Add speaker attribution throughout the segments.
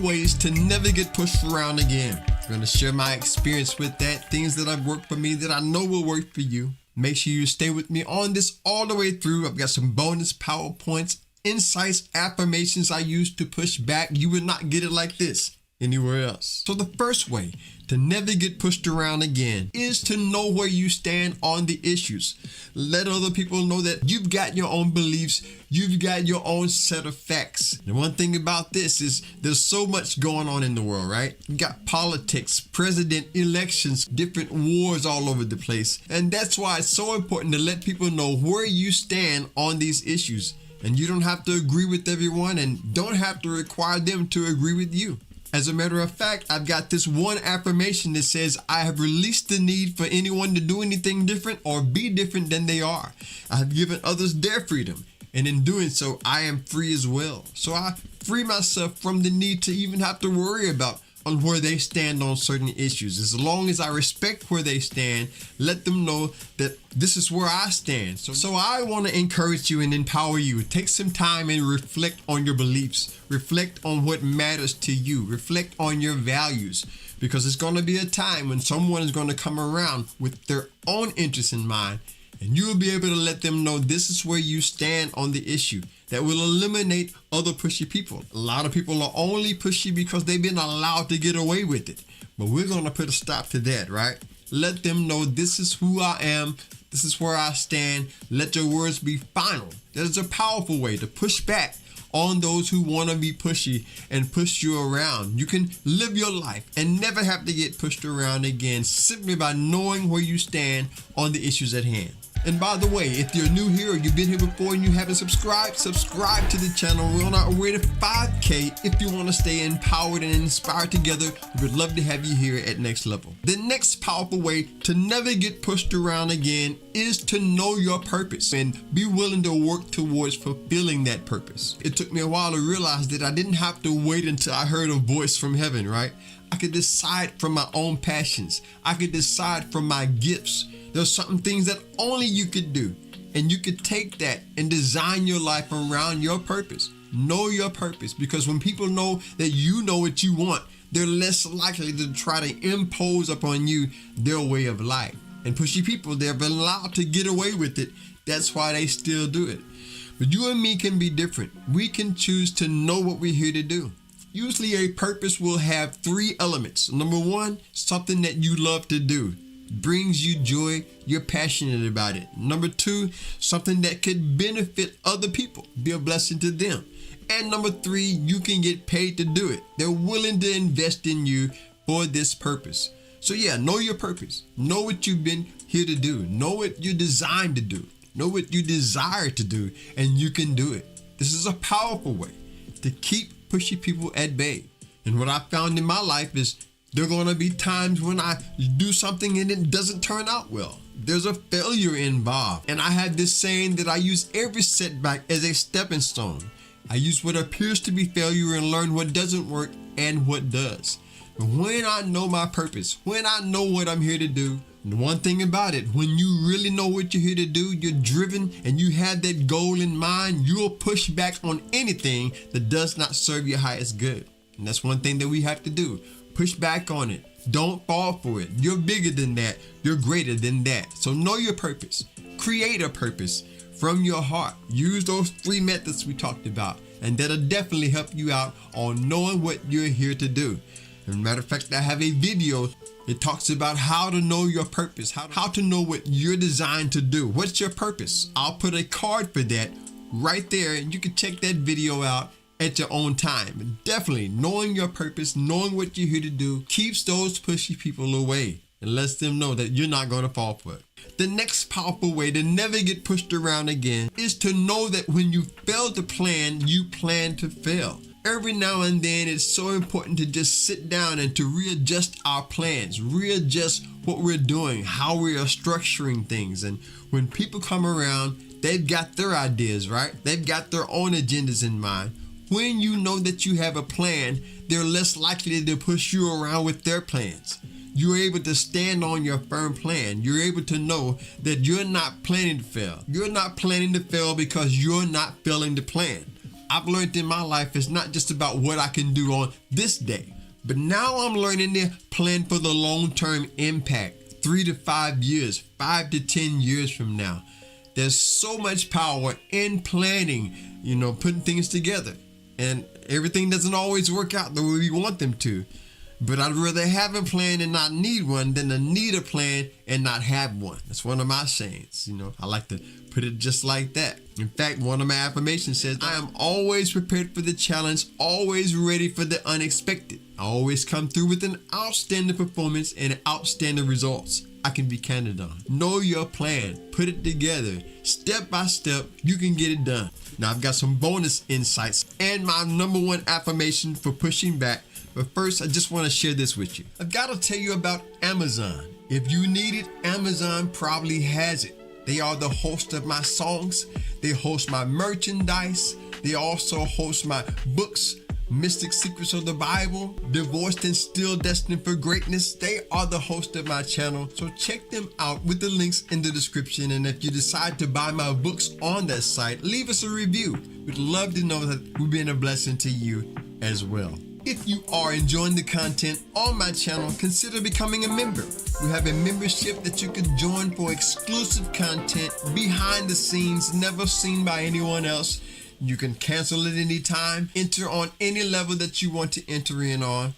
Speaker 1: ways to never get pushed around again. I'm going to share my experience with that, things that have worked for me that I know will work for you. Make sure you stay with me on this all the way through. I've got some bonus PowerPoints, insights, affirmations I use to push back. You will not get it like this anywhere else. So the first way to never get pushed around again is to know where you stand on the issues. Let other people know that you've got your own beliefs, you've got your own set of facts. The one thing about this is there's so much going on in the world, right? You got politics, president elections, different wars all over the place. And that's why it's so important to let people know where you stand on these issues. And you don't have to agree with everyone and don't have to require them to agree with you. As a matter of fact, I've got this one affirmation that says, I have released the need for anyone to do anything different or be different than they are. I have given others their freedom, and in doing so, I am free as well. So I free myself from the need to even have to worry about on where they stand on certain issues. As long as I respect where they stand, let them know that this is where I stand. So I want to encourage you and empower you. Take some time and reflect on your beliefs. Reflect on what matters to you. Reflect on your values. Because it's going to be a time when someone is going to come around with their own interests in mind. And you will be able to let them know this is where you stand on the issue. That will eliminate other pushy people. A lot of people are only pushy because they've been allowed to get away with it. But we're going to put a stop to that, right? Let them know this is who I am. This is where I stand. Let your words be final. That is a powerful way to push back on those who want to be pushy and push you around. You can live your life and never have to get pushed around again simply by knowing where you stand on the issues at hand. And by the way, if you're new here or you've been here before and you haven't subscribed to the channel. We're on our way to 5K. If you want to stay empowered and inspired together, we would love to have you here at Next Level. The next powerful way to never get pushed around again is to know your purpose and be willing to work towards fulfilling that purpose. It took me a while to realize that I didn't have to wait until I heard a voice from heaven, right? I could decide from my own passions. I could decide from my gifts. There's certain things that only you could do. And you could take that and design your life around your purpose. Know your purpose, because when people know that you know what you want, they're less likely to try to impose upon you their way of life. And pushy people, they're allowed to get away with it. That's why they still do it. But you and me can be different. We can choose to know what we're here to do. Usually a purpose will have 3 elements. Number 1, something that you love to do. Brings you joy, you're passionate about it. Number 2, something that could benefit other people, be a blessing to them. And number 3, you can get paid to do it. They're willing to invest in you for this purpose. So yeah, know your purpose. Know what you've been here to do. Know what you're designed to do. Know what you desire to do, and you can do it. This is a powerful way to keep pushy people at bay. And what I found in my life is there are going to be times when I do something and it doesn't turn out well. There's a failure involved. And I have this saying that I use every setback as a stepping stone. I use what appears to be failure and learn what doesn't work and what does. But when I know my purpose, when I know what I'm here to do, and one thing about it, when you really know what you're here to do, you're driven and you have that goal in mind, you'll push back on anything that does not serve your highest good. And that's one thing that we have to do. Push back on it. Don't fall for it. You're bigger than that. You're greater than that. So know your purpose. Create a purpose from your heart. Use those 3 methods we talked about, and that'll definitely help you out on knowing what you're here to do. As a matter of fact, I have a video. It talks about how to know your purpose, how to know what you're designed to do. What's your purpose? I'll put a card for that right there, and you can check that video out at your own time. Definitely knowing your purpose, knowing what you're here to do, keeps those pushy people away and lets them know that you're not going to fall for it. The next powerful way to never get pushed around again is to know that when you fail to plan, you plan to fail. Every now and then, it's so important to just sit down and to readjust our plans, readjust what we're doing, how we are structuring things. And when people come around, they've got their ideas, right? They've got their own agendas in mind. When you know that you have a plan, they're less likely to push you around with their plans. You're able to stand on your firm plan. You're able to know that you're not planning to fail. You're not planning to fail because you're not failing to plan. I've learned in my life it's not just about what I can do on this day, but now I'm learning to plan for the long-term impact, 3 to 5 years, 5 to 10 years from now. There's so much power in planning, putting things together. And everything doesn't always work out the way we want them to. But I'd rather have a plan and not need one than to need a plan and not have one. That's one of my sayings. I like to put it just like that. In fact, one of my affirmations says, I am always prepared for the challenge, always ready for the unexpected. I always come through with an outstanding performance and outstanding results I can be counted on. Know your plan, put it together, step by step, you can get it done. Now I've got some bonus insights and my number one affirmation for pushing back. But first, I just want to share this with you. I've got to tell you about Amazon. If you need it, Amazon probably has it. They are the host of my songs. They host my merchandise. They also host my books, Mystic Secrets of the Bible, Divorced and Still Destined for Greatness. They are the host of my channel. So check them out with the links in the description. And if you decide to buy my books on that site, leave us a review. We'd love to know that we've been a blessing to you as well. If you are enjoying the content on my channel, consider becoming a member. We have a membership that you can join for exclusive content, behind the scenes, never seen by anyone else. You can cancel at any time, enter on any level that you want to enter in on.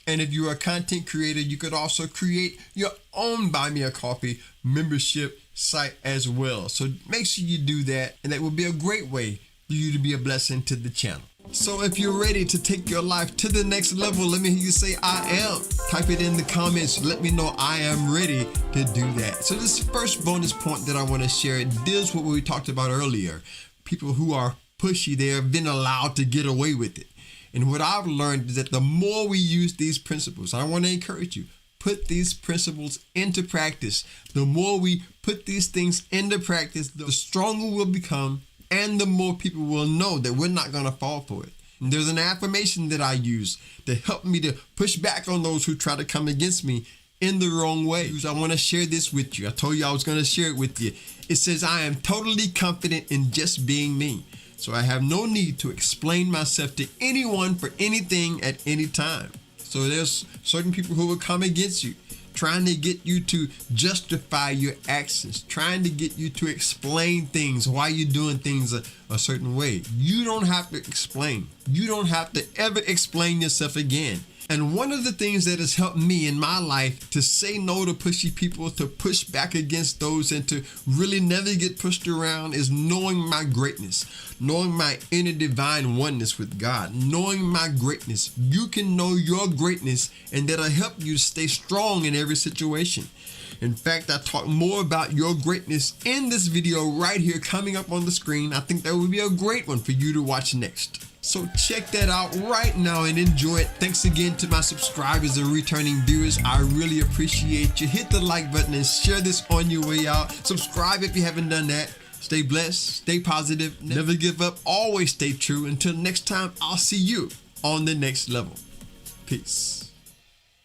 Speaker 1: And if you're a content creator, you could also create your own Buy Me a Coffee membership site as well. So make sure you do that, and that will be a great way for you to be a blessing to the channel. So if you're ready to take your life to the next level, let me hear you say, I am. Type it in the comments. Let me know I am ready to do that. So this first bonus point that I want to share, it deals with what we talked about earlier. People who are pushy, they have been allowed to get away with it. And what I've learned is that the more we use these principles, I want to encourage you, put these principles into practice. The more we put these things into practice, the stronger we'll become, and the more people will know that we're not going to fall for it. And there's an affirmation that I use to help me to push back on those who try to come against me in the wrong way. I want to share this with you. I told you I was going to share it with you. It says, I am totally confident in just being me. So I have no need to explain myself to anyone for anything at any time. So there's certain people who will come against you, trying to get you to justify your actions, trying to get you to explain things, why you're doing things a certain way. You don't have to explain. You don't have to ever explain yourself again. And one of the things that has helped me in my life to say no to pushy people, to push back against those, and to really never get pushed around is knowing my greatness, knowing my inner divine oneness with God, knowing my greatness. You can know your greatness, and that'll help you to stay strong in every situation. In fact, I talk more about your greatness in this video right here coming up on the screen. I think that would be a great one for you to watch next. So check that out right now and enjoy it. Thanks again to my subscribers and returning viewers. I really appreciate you. Hit the like button and share this on your way out. Subscribe if you haven't done that. Stay blessed, stay positive, never give up, always stay true. Until next time, I'll see you on the next level. Peace.